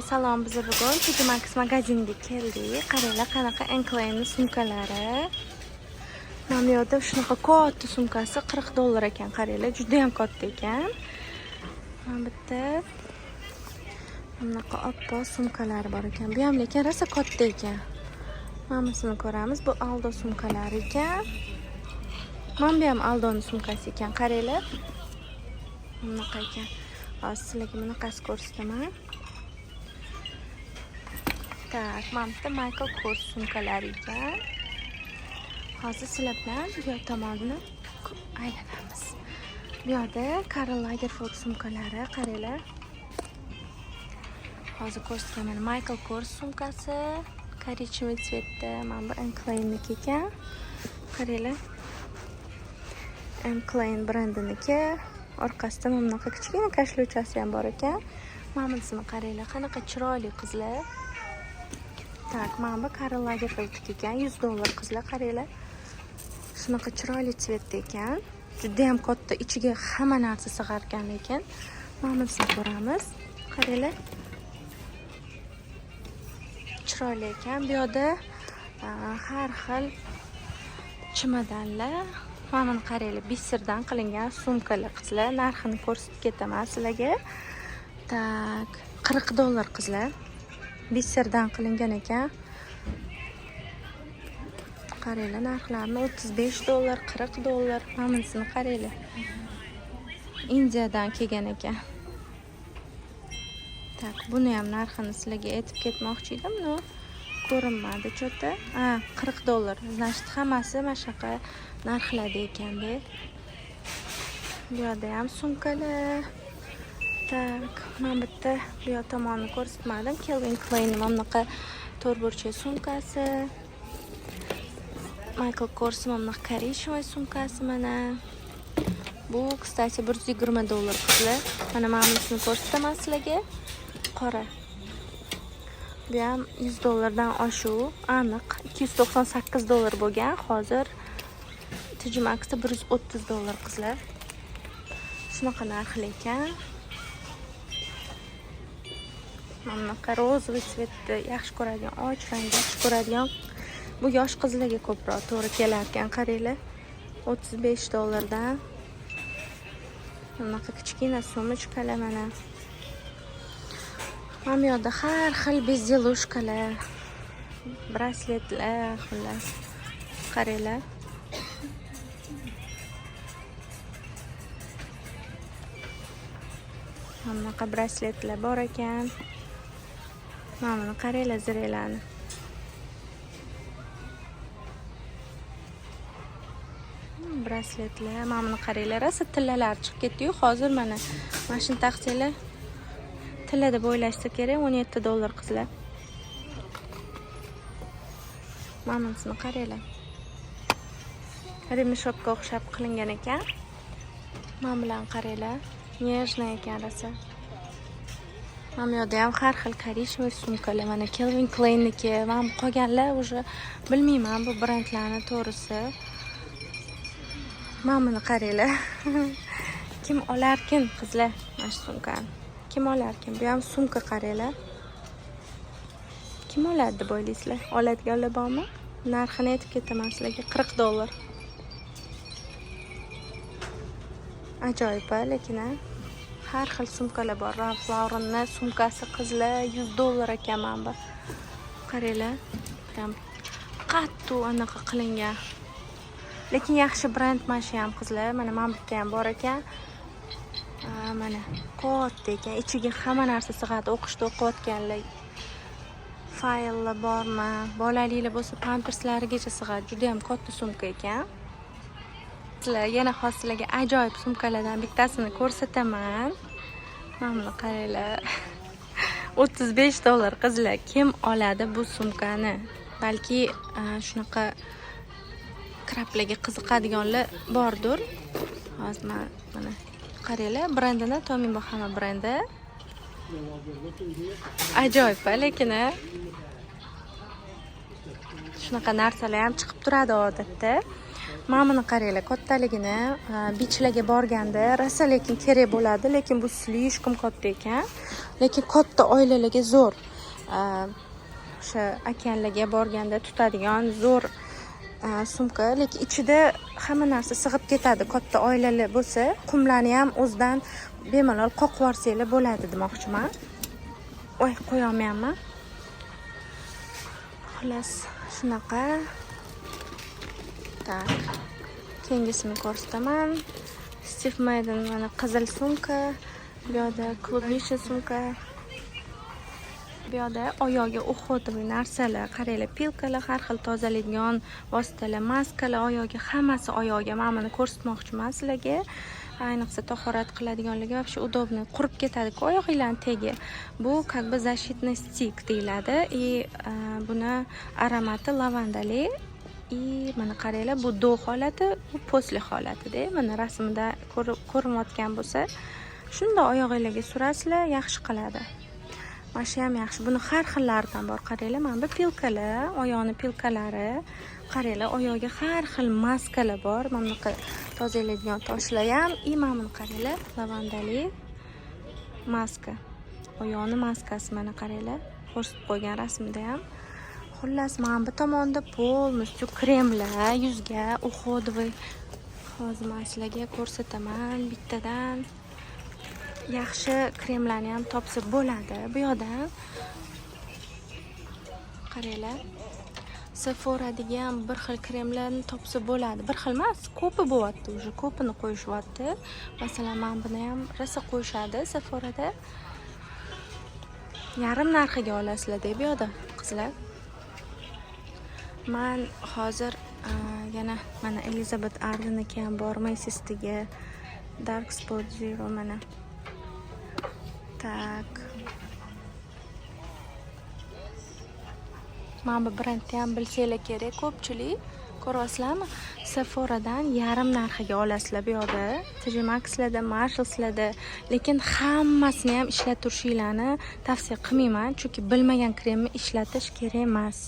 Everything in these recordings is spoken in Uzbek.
Salom, biz bugun Tejamax magazinga keldik. Qaranglar, qanaqa Incline sumkalari. Mana bu yerda shunaqa katta sumkasi $40 ekan. Qaranglar, juda ham katta ekan. Mana bitta bunaqa oppoq sumkalari bor ekan. Bu ham lekin rosa katta ekan. Mana bunisini ko'ramiz. Bu Aldo sumkalari ekan. Mana bu ham Aldoning sumkasi ekan. Qaranglar. Bunaqa ekan. Hozir sizlarga bunaqasi ko'rsataman. Tak, mana bitta Michael Kors sumkalari ekan. Hozir sizlar bilan bu yoq tomonini aylanamiz. Bu yerda Karl Lagerfeld sumkalari, qaranglar. Hozir ko'rsataman. Michael Kors sumkasi, korичневый цветda, mana bu Incline ekan. Qaranglar. Incline brendiniki. Orqasida mana bunaqa kichkina kashlovchasi ham bor ekan. Mana bunisini qaranglar, qanaqa chiroyli qizlar. Tak, mana bu Karl Lagerfeld ekan, $100 qizlar, qaranglar. Shunaqa chiroyli tsvetda ekan. Juda ham katta, ichiga hamma narsa sig'ar ekan lekin. Mana bunisini ko'ramiz. Qaranglar. Chiroyli ekan. Bu yerda har xil chimadanlar, mana buni qaranglar, biserdan qilingan sumkalar qizlar. Narxini ko'rsatib ketaman sizlarga. Tak, $40 qizlar. Biserdan qilingan ekan. Qaranglar, narxlarini $35, $40. Mana bunisini qaranglar. Indiyadan kelgan ekan. Tak, buni ham narxini sizlarga aytib ketmoqchi edim, no ko'rinmadi cho'ta. $40. Значит, hammasi mana shunaqa narxlarda ekanda. Bu yerda ham sumkalar. Tak, mana bitta bu yoq tomonni ko'rsatmadim. Calvin Klein mana bunaqa to'rtburchak sumkasi. Michael Kors mana bunaqa korичневый sumkasi mana. Bu, kстати, $120 qizlar. Mana bunisini ko'rsataman sizlarga. Qora. Bu ham $100 oshuv, aniq. $298 bo'lgan. Hozir Tejamaxda $130 qizlar. Shunaqa narxli ekan. Mana bunaqa rozовый цветda yaxshi ko'radigan, och rangni yaxshi ko'radigan. Bu yosh qizlarga ko'proq to'g'ri kelar ekan, qaranglar. $35 dan. Bunaqa kichkina sumочкаlar mana. Mana bu yerda har xil bezdelushkalar, brasletlar, xullas. Qaranglar. Mana bunaqa brasletlar bor ekan. Mana buni qaranglar, ziranglarni. Brasletlar, mana buni qaranglar, rosa tillalar chiqib ketdi-yu, hozir mana shuni taqsanglar. Tilla deb o'ylashsa kerak, $17 qizlar. Mana bunisini qaranglar. Remeshokka o'xshab qilingan ekan. Mana bilan qaranglar, nежный ekan rosa. Mana bu yerda ham har xil korичневый sumkalar, mana Calvin Klein'niki, mana qolganlar уже bilmayman bu brendlarni to'g'risi. Mana buni qaranglar. Kim olarkin qizlar mana shu sumkani? Kim olarkin? Bu ham sumka, qaranglar. Kim oladi deb o'ylaysizlar? Oladiganlar bormi? Narxini aytib ketaman sizlarga, $40. Ajoyib, lekin har xil sumkalar bor. Ralph Laurenning sumkasi qizlar $100 ekan mana bu. Qaranglar. Ham qattiq anaqa qilingan. Lekin yaxshi brend mana shu ham qizlar. Mana bitta ham bor ekan. Mana katta ekan. Ichiga hamma narsa sig'adi. O'qishda o'qiyotganlar. Fayllar bormi? Bolaliklar bo'lsa pamperslarigacha sig'adi. Juda ham katta sumka ekan. Sizlar yana hozirlarga ajoyib sumkalardan bittasini ko'rsataman. Mana buni qaranglar. $35 qizlar. Kim oladi bu sumkani? Balki shunaqa kraplarga qiziqadiganlar bordir. Hozir mana qaranglar, brendini Tommy Bahama brendi. Ajoyib, lekin shunaqa narsalar ham chiqib turadi odatda. Mana buni qaranglar, kattaligini bichlarga borganda rosa lekin kerak bo'ladi, lekin bu slishkom katta ekan. lekin katta oilalarga zo'r. O'sha okeanlarga borganda tutadigan zo'r sumka, lekin ichida hamma narsa sig'ib ketadi. Katta oilalar bo'lsa, qumlarni ham o'zidan bemalol qoqib yuborsanglar bo'ladi demoqchiman. Voy, qo'ya olmayapman. Xullas, shunaqa. Tak. Kengisini ko'rsataman. Steve Madden mana qizil sumka, bu yoqda klubnicha sumka. Bu yoqda oyog'iga uxotli narsalar, qaranglar, pilkalar, har xil tozalaydigan vositalar, maskalar, oyog'iga hammasi oyog'iga. Men buni ko'rsatmoqchiman sizlarga. Ayniqsa tahorat qiladiganlarga вообще удобно, qurib ketadi-ku oyoqinglarning tagi. Bu как бы защитный стик deyiladi. Buni aromati lavandali. Mana qaranglar, bu do holati, bu posli holati-da. Mana rasmda ko'rinayotgan bo'lsa, shunda oyog'ingizga surasizlar, yaxshi qiladi. Mana shu ham yaxshi. Buni har xillaridan bor. Qaranglar, mana bu pilkalar, oyoqni pilkalari. Qaranglar, oyog'iga har xil maskalar bor. Mana bunaqa tozalaydigan toshlar ham, mana buni qaranglar, lavandali maska. Oyoqni maskasi mana qaranglar, ko'rsatib qo'ygan rasmida ham. Xullas, mana bu tomonda полностью kremlar, yuzga uxodvoy. Hozir men sizlarga ko'rsataman. Bittadan yaxshi kremlarni ham topsa bo'ladi. Bu yoqda qaranglar, Sephora degan bir xil kremlarni topsa bo'ladi. Bir xil emas, ko'pi bo'lyapti, уже ko'pini qo'yishyapti. Masalan, men buni ham rosa qo'yishadi Sephorada. Yarim narxiga olasizlar-da bu yoqda, qizlar. Men hozir yana mana Elizabeth Arden'niki ham bor, Macy'sdagi Dark Spot Zero mana. Tak. Mana bu brendni ham bilsanglar kerak, ko'pchilik ko'ryapsizlarmi? Sephoradan yarim narxiga olasizlar bu yoqda. TJ Maxx'larda, Marshalls'larda, lekin hammasini ham ishlatib turishinglarni tavsiya qilmayman, chunki bilmagan kremni ishlatish kerak emas.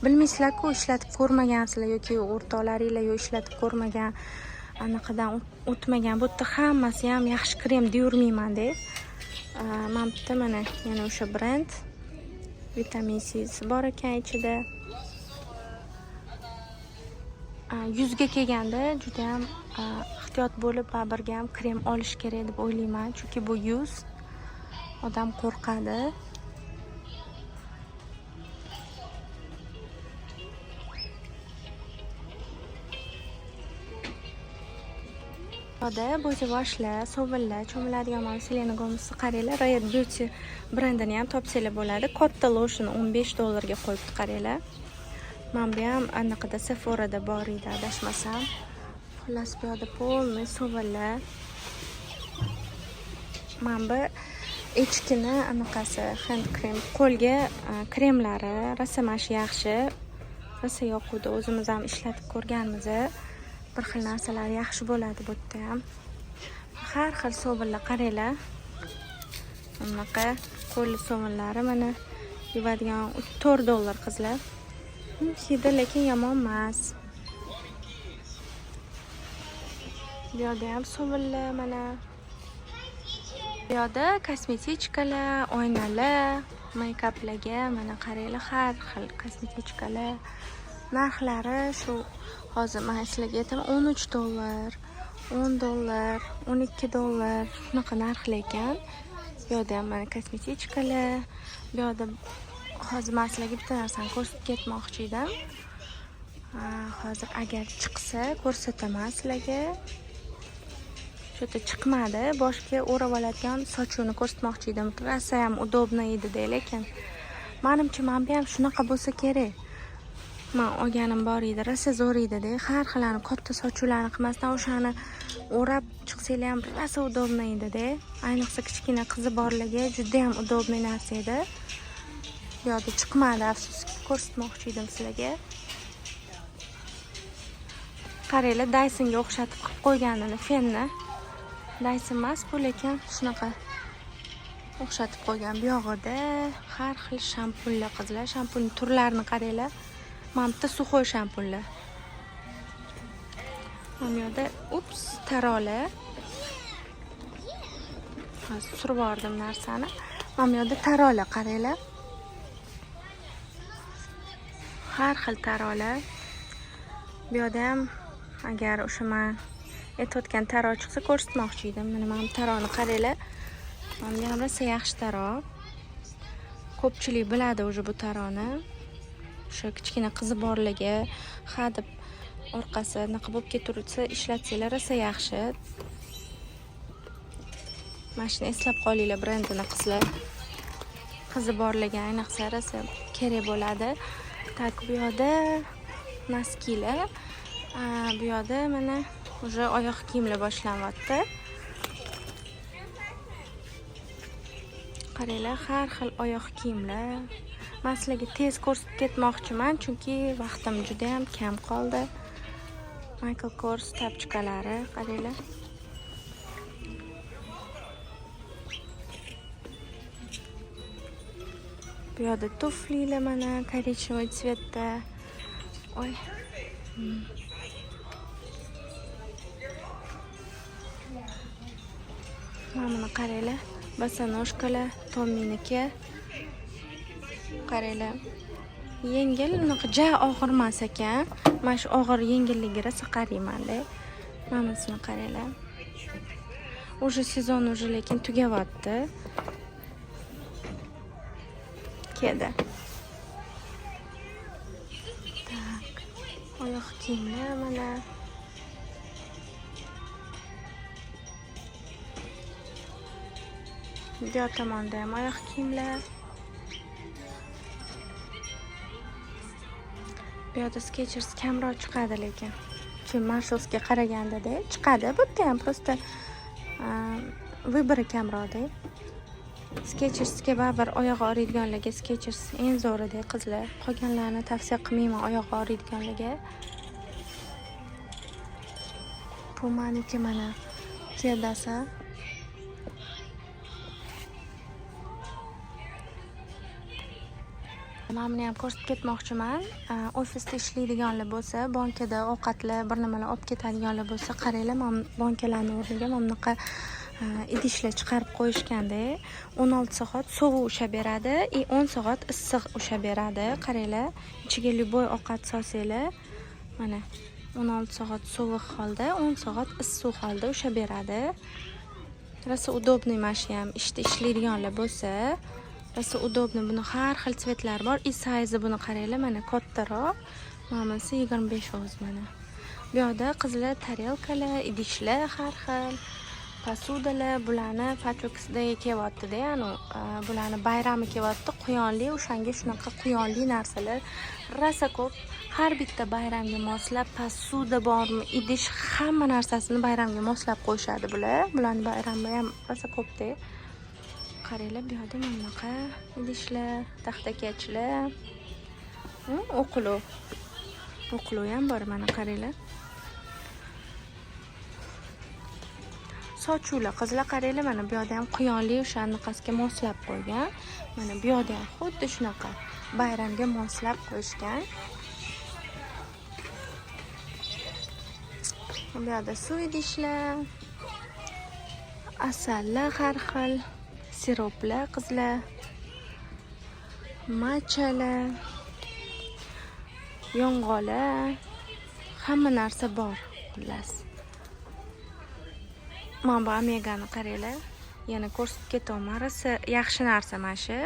Bilmaysizlar-ku, ishlatib ko'rmagansizlar yoki o'rtoqlaringlar yo ishlatib ko'rmagan, anaqadan o'tmagan. Bu yerda hammasi ham yaxshi krem deyurmayman-da. Men bitta mana yana o'sha brend vitamin C bor ekan ichida. Yuzga kelganda juda ham ehtiyot bo'lib baribirga ham krem olish kerak deb o'ylayman, chunki bu yuz odam qo'rqadi. Bo'zi boshlar, sovunlar, cho'miladigan mana Selena Gomez'ni qaranglar, Riot Beauty brendini ham topsanglar bo'ladi. Katta lotion $15 ga qo'yibdi, qaranglar. Men bu ham anaqada Sephora'da bor edi, adashmasam. Xullas, bu yoqda polni sovunlar. Men bu echkini anaqasi hand cream, qo'lga kremlari, rosa mash yaxshi. Rosa yoquvdi, o'zimiz ham ishlatib ko'rganmiz. Bir xil narsalar yaxshi bo'ladi bu yerda ham. Har xil sovunlar qaranglar. Bunaqa qo'lli sovunlari mana yuvadigan $4 qizlar. Hidi lekin yomon emas. Bu yoqda ham sovunlar mana. Bu yoqda kosmetikalar, oynalar, make-uplarga mana qaranglar, har xil kosmetikalar. Narxlari shu hozir men sizlarga aytaman, $13, $10, $12 shunaqa narxlar ekan. Bu yoqda ham mana kosmetikalar. Bu yoqda hozir men sizlarga bitta narsani ko'rsatib ketmoqchi edim. Hozir agar chiqsa ko'rsataman sizlarga. Shu yerda chiqmadi, boshga o'rab oladigan sochini ko'rsatmoqchi edim. Rosa ham udobno edi-da, lekin menimcha men ham shunaqa bo'lsa kerak. Men olganim bor edi, rosa zo'r edi-da. Har xilani katta sochlarni qilmasdan o'shani o'rab chiqsanglar ham rosa udobno edi-da. Ayniqsa kichkina qizi borlarga juda ham udobno narsa edi. Bu yoqda chiqmadi, afsuski, ko'rsatmoqchi edim sizlarga. Qaranglar, Dysonga o'xshatib qilib qo'yganini, fenni. Dyson emas bu, lekin shunaqa o'xshatib qo'ygan. Bu yog'ida har xil shampunlar qizlar, shampunning turlarini qaranglar. Mana bitta suxoy shampunlar. Mana bu yerda tarola. Hozir surib yubordim narsani. Mana bu yerda tarolar qaranglar. Har xil tarolar. Bu yerda ham agar o'sha men aytayotgan taro chiqsa ko'rsatmoqchi edim. Mana bu taroni qaranglar. Mana bu ham rosa yaxshi taro. Ko'pchilik biladi o'sha bu taroni. O'sha kichkina qizi borligi, ha deb orqasi naqa bo'lib ketursa ishlatsanglar rosa yaxshi. Mana shuni eslab qolinglar brendini qizlar. Qizi borligi ayniqsa rosa kerak bo'ladi. Tak bu yerda noskilar. Bu yerda mana o'sha oyoq kiyimlar boshlanyapti. Qaranglar, har xil oyoq kiyimlar. Men sizlarga tez ko'rsatib ketmoqchiman, chunki vaqtim juda ham kam qoldi. Michael Kors tapchkalari, qaranglar. Bu yerda tuflilar mana korичневый цветda. Oy. Mana buni qaranglar. Bosanoshkalar, Tominiki. Qaranglar. Yengil, unaqa ja og'ir emas ekan. Mana shu og'ir yengilligi rosa qarayman-da. Mana bunisini qaranglar. Уже sezon уже lekin tugayapti. Keda. Tak. Oyoq kiyimlar mana. Bu tomonda ham oyoq kiyimlar. Bu yerda Skechers kamroq chiqadi lekin. Kim Marshallsga qaraganda-da chiqadi. Bu yerda ham просто vыборы kamroq-da. Skechersga baribir oyog'i og'riydiganlarga Skechers eng zo'rida qizlar. Qolganlarni tavsiya qilmayman oyog'i og'riydiganlarga. Pumaniki mana kedasi. Men buni ham ko'rsatib ketmoqchiman. Ofisda ishlaydiganlar bo'lsa, bankada ovqatlar, bir nimalar olib ketadiganlar bo'lsa, qaranglar, men bankalarning o'rniga mana bunaqa idishlar chiqarib qo'yishganda 16 soat sovuq ushlab beradi, 10 soat issiq ushlab beradi. Qaranglar, ichiga любой ovqat solsanglar, mana 16 soat sovuq holda, 10 soat issiq holda ushlab beradi. Rosa удобный mana ham ishda ishlaydiganlar bo'lsa, rosa удобный. Buni har xil tsvetlar bor. Size buni qaranglar, mana kattaroq. Mana bunisi 25 og'iz mana. Bu yerda qizlar tarelkalar, idishlar har xil. Pasudalar, bularni Patricksda kelyapti-da, ya'ni bularni bayrami kelyapti, quyonli, o'shanga shunaqa quyonli narsalar rosa ko'p. Har bitta bayramga moslab pasuda bormi, idish, hamma narsasini bayramga moslab qo'yishadi bular. Bularning bayrami ham rosa ko'p-da. Qaranglar, bu yerda mana bunaqa idishlar, taxtakachlar, o'qilov. O'qilov ham bor, mana qaranglar. Sochuvlar qizlar qaranglar, mana bu yerda ham quyonli o'sha anaqasiga moslab qo'ygan. Mana bu yerda ham xuddi shunaqa bayramga moslab qo'yishgan. Bu yerda suv idishlar, asallar har xil, siroplar qizlar, matchalar, yong'oqlar, hamma narsa bor, xullas. Mana bu Omegani qaranglar. Yana ko'rsatib ketaman. Rosa yaxshi narsa mana shu.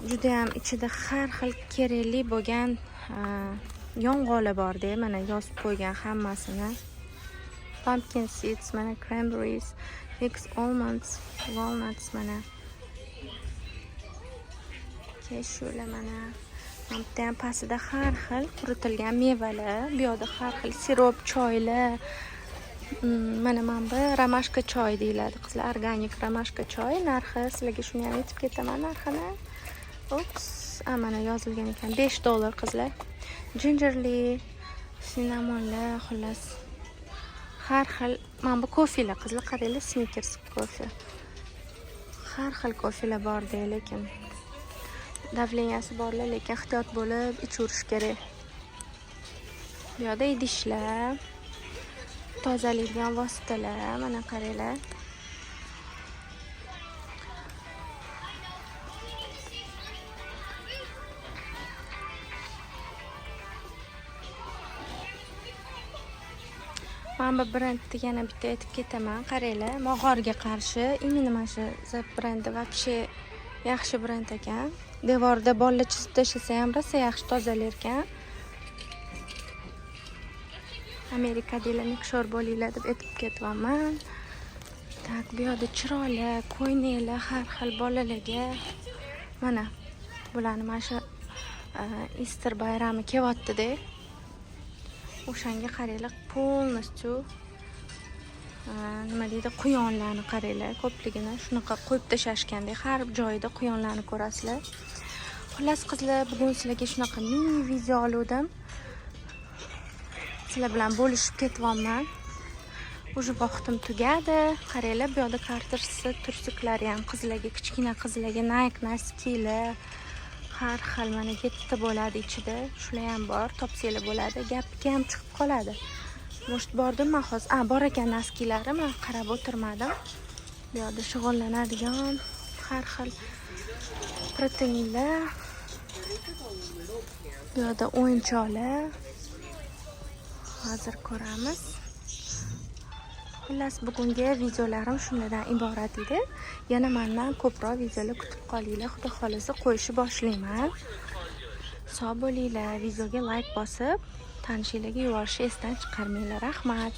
Juda ham ichida har xil kerakli bo'lgan yong'oqlar bor-da, mana yozib qo'ygan hammasini. Pumpkin seeds, mana cranberries, fixed almonds, walnuts mana. Keshuvlar mana. Mana ham pastida har xil quritilgan mevalar, bu yerda har xil sirop, choylar. Mana bu ramashka choy deyiladi. Qizlar, organik ramashka choy narxi, sizlarga shuni ham aytib ketaman narxini. Ups, mana yozilgan ekan, $5 qizlar. Gingerli, sinnamonlar, xullas. Har xil, mana bu kofilar qizlar, qaranglar, Snickers kofe. Har xil kofilar bor-da, lekin davleniyasi borlar, lekin ehtiyot bo'lib ichirish kerak. Bu yerda idishlar, tozalaydigan vositalar, mana qaranglar. Men bu brendni yana bitta aytib ketaman. Qaranglar, mog'orga qarshi imенно mana shu Zep brendi вообще yaxshi brend ekan. Devorda bolalar chizib tashlasa ham rosa yaxshi tozalar ekan. Amerikadagilar nikshor bo'linglar deb aytib ketaman. Tak, bu yerda chiroyli ko'ylaklar har xil bolalarga. Mana bularni mana shu Easter bayrami kelyapti-da. O'shanga qaranglar, полностью nima deydi, quyonlarni qaranglar, ko'pligini shunaqa qo'yib tashashganda har joyida quyonlarni ko'rasizlar. Xullas qizlar, bugun sizlarga shunaqa mini video oldim. Sizlar bilan bo'lishib ketyapman. Уже vaqtim tugadi. Qaranglar, bu yerda kartoshka tursuklari ham qizlarga, kichkina qizlarga Nike noskilar har xil mana 7 ta bo'ladi ichida. Shular ham bor, topsanglar bo'ladi. Gapga ham chiqib qoladi. Может bordim men hozir. Bor ekan noskilari, men qarab o'tirmadim. Bu yerda shug'ullanadigan har xil proteinlar. Bu yerda o'yinchoqlar. Hozir ko'ramiz. Xullas, bugungi videolarim shundan iborat edi. Yana mendan ko'proq videolar kutib qolinglar. Xudo xolisa qo'yishni boshlayman. Sog' bo'linglar. Videoga like bosib, tanishinglarga yuborishni esdan chiqarmanglar. Rahmat.